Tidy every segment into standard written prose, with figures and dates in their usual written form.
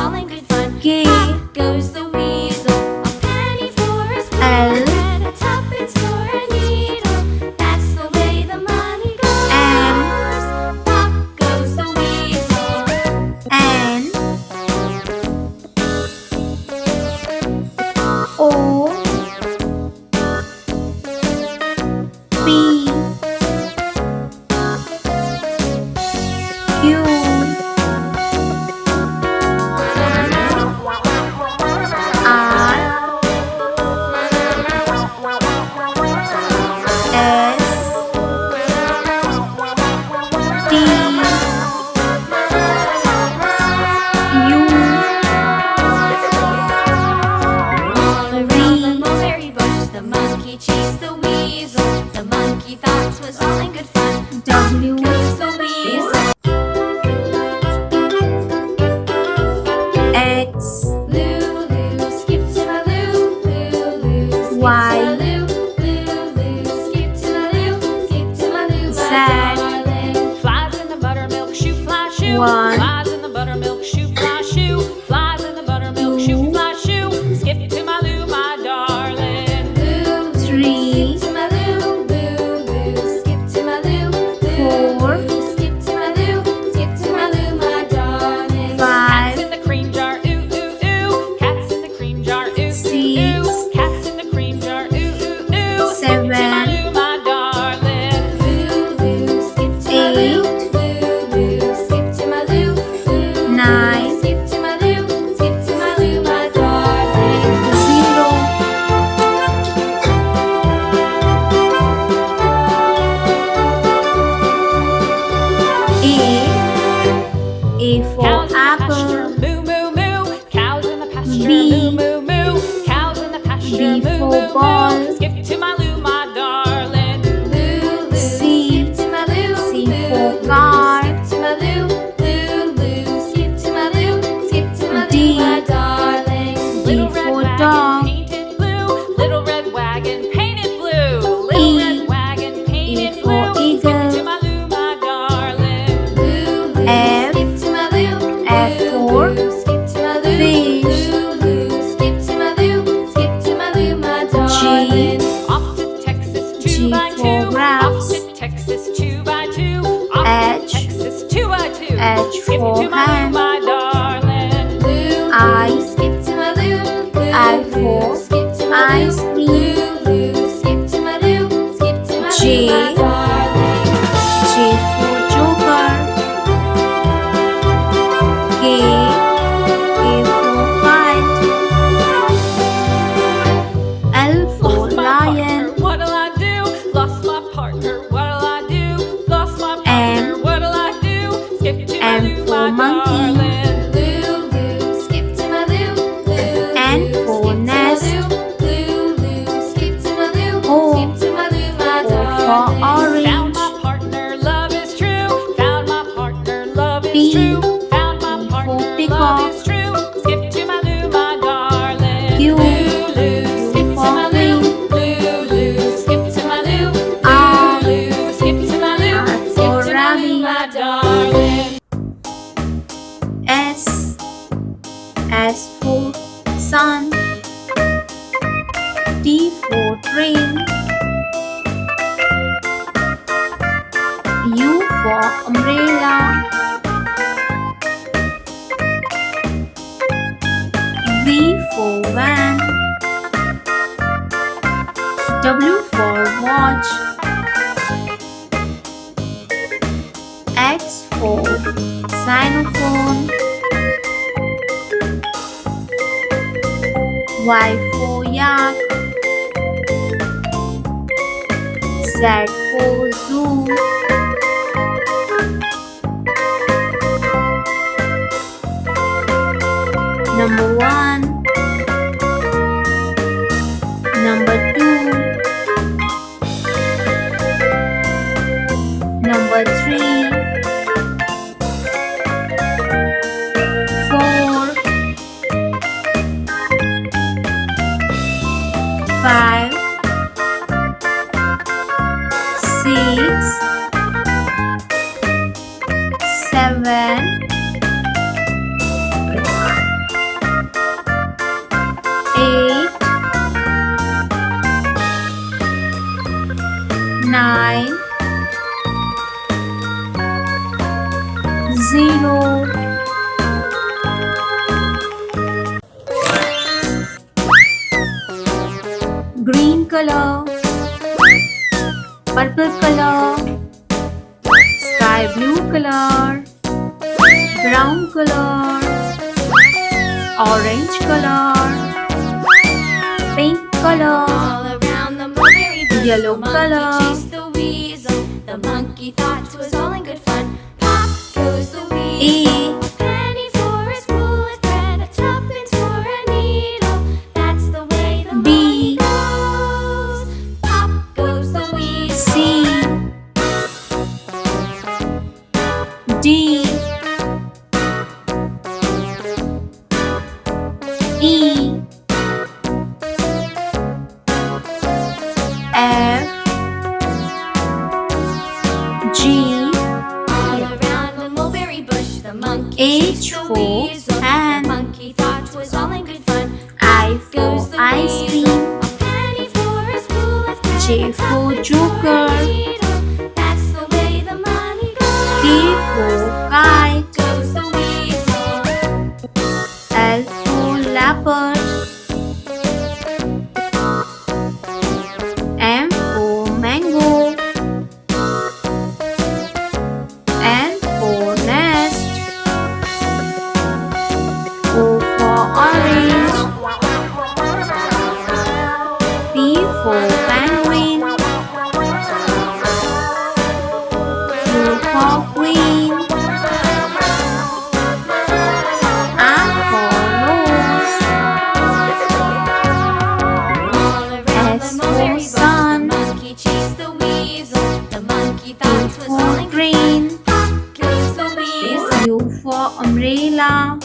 all in good fun. K. Up goes the weasel, a penny for a L. and a tuppence for a needle. That's the way the money goes. M. Up goes the weasel. N. O. P. Q. R. S. T. U. Around the mulberry bush, the monkey chased the weasel. The monkey thought 'twas all in good fun. W. Goes the weasel. X. Lulu, skip to my Lou. Lulu, skip Y. to my Lou. Lulu, skip to my Lou. Skip to my Lou, Z. my darling. Flies in the buttermilk shoe, fly shoe. 1. Flies in the buttermilk shoe, fly shoe. Flies in the buttermilk shoe, fly shoe. Skip to my Lou, my darling. Lulu, 3. skip to my Lou. Lulu, skip to my Lou. 4. Skip to my Lou. Skip to my Lou, my darling. 'Cats 5. in the cream jar, ooh ooh ooh. Cats in the cream jar, ooh ooh 6. ooh. Cats in the cream jar, ooh ooh ooh. Skip to my 7. Lou, my darling. Lulu, skip to my Lou. Lulu, skip to my Lou. 9. Skip to my Lou. Skip to my Lou, my darling. 0. A for Cows in the pasture, apple. moo moo moo. Cows in the pasture, B. moo moo moo. Cows in the pasture, B moo for moo ball. moo. Skip to my Lou, my darling. Lulu, C. skip to my Lou. C for car. Skip to my Lou. Lulu, skip to my Lou. Skip to my D. Lou, my darling. D Little red for wagon dog. painted blue. Little red wagon painted blue. Little E. red wagon painted for blue. eagle. Skip to my Lou, my darling. Lulu, F. skip to my Lou. F for Lulu, skip to my Lou. fish. Lulu, skip to my Lou. Skip to my Lou, my darling. Off to Texas, G 2 by for 2. grouse. Off to Texas, 2 by 2. Off H. to Texas, 2 by 2. H Skip for to my Lou, hand. my darling. Lulu, I. skip to my Lou. I for skip to my ice Lou. cream. Lulu, skip to my Lou. Skip to my J. Lou, my darling. J for joker. K. K for kite. L for Lost my lion. partner, what'll I do? Lost my partner, what'll I do? Lost my partner, M. what'll I do? Skip to my M Lou, for my monkey. darling. Lulu, skip to my Lou. N for nest. Lulu, skip to my Lou. O. Skip to my Lou, my O for darling. Found orange. my partner, love is true. Found my partner, love P. is true. Found my P for partner, peacock. love is true. Skip to my Lou, my darling. Q. Lulu, skip to for my Lou. green. Lulu, skip to my Lou. R. Lulu, skip to my Lou. R Skip for to my Lou, rabbit. my darling. S. S for sun. T for train. U for umbrella. V for van. W for watch. X for xylophone. Y for yak. Z for zoo. Number 1. Number 2. Number 3. 4. 5. 6. 7. color, purple color, sky blue color, brown color, orange color, pink color, All around the mulberry bush, Yellow the monkey color. chased the weasel. The monkey thought 'twas all in good fun. Pop goes the weasel. A, A penny for a spool of thread, a tuppence for a needle. That's the way the B, money goes. Pop goes the weasel. C, D, E, F, G, All around the mulberry bush, the monkey H chased the for weasel. hand. The monkey thought 'twas all in good fun. I Goes for the ice weasel. cream, A penny for a spool of thread, J a for tuppence joker. a needle. That's the way the money goes. K for kite, Goes the weasel. L for leopard, M for mango, N for nest, O for orange, P for penguin, Q for queen, R for rose, All around S the for mulberry bush, sun. the monkey chased the weasel. The monkey thought 'twas all for in good green, fun. Goes the weasel. U for umbrella,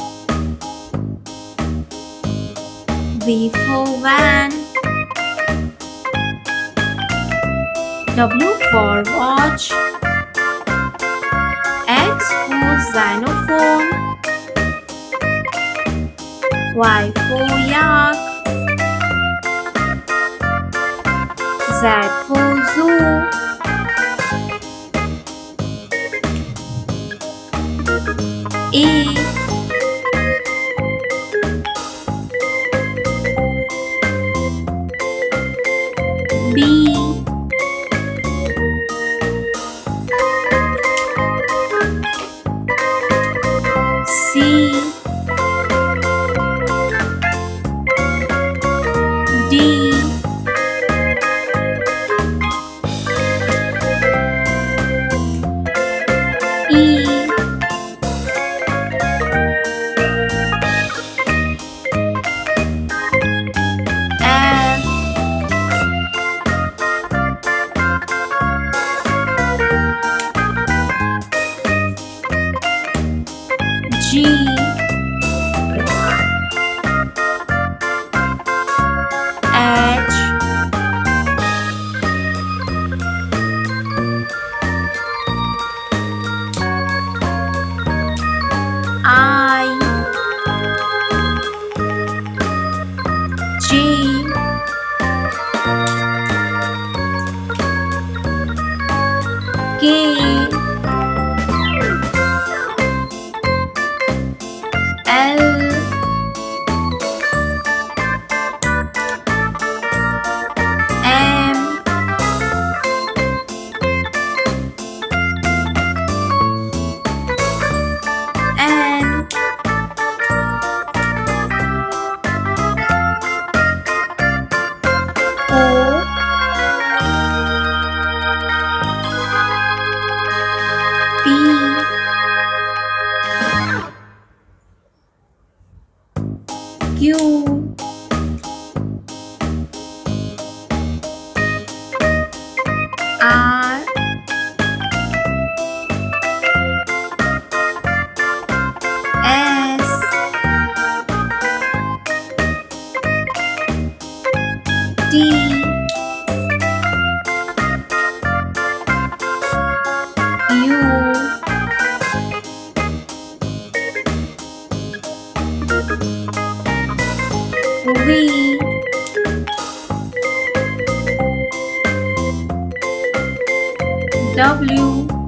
V for van, W for watch, X for xylophone, Y for yak, Z for zoo, E, B, C, D, E, F, G, H, I, J, K, L, M, N, O, P, Q, R, S, T, U, V, W,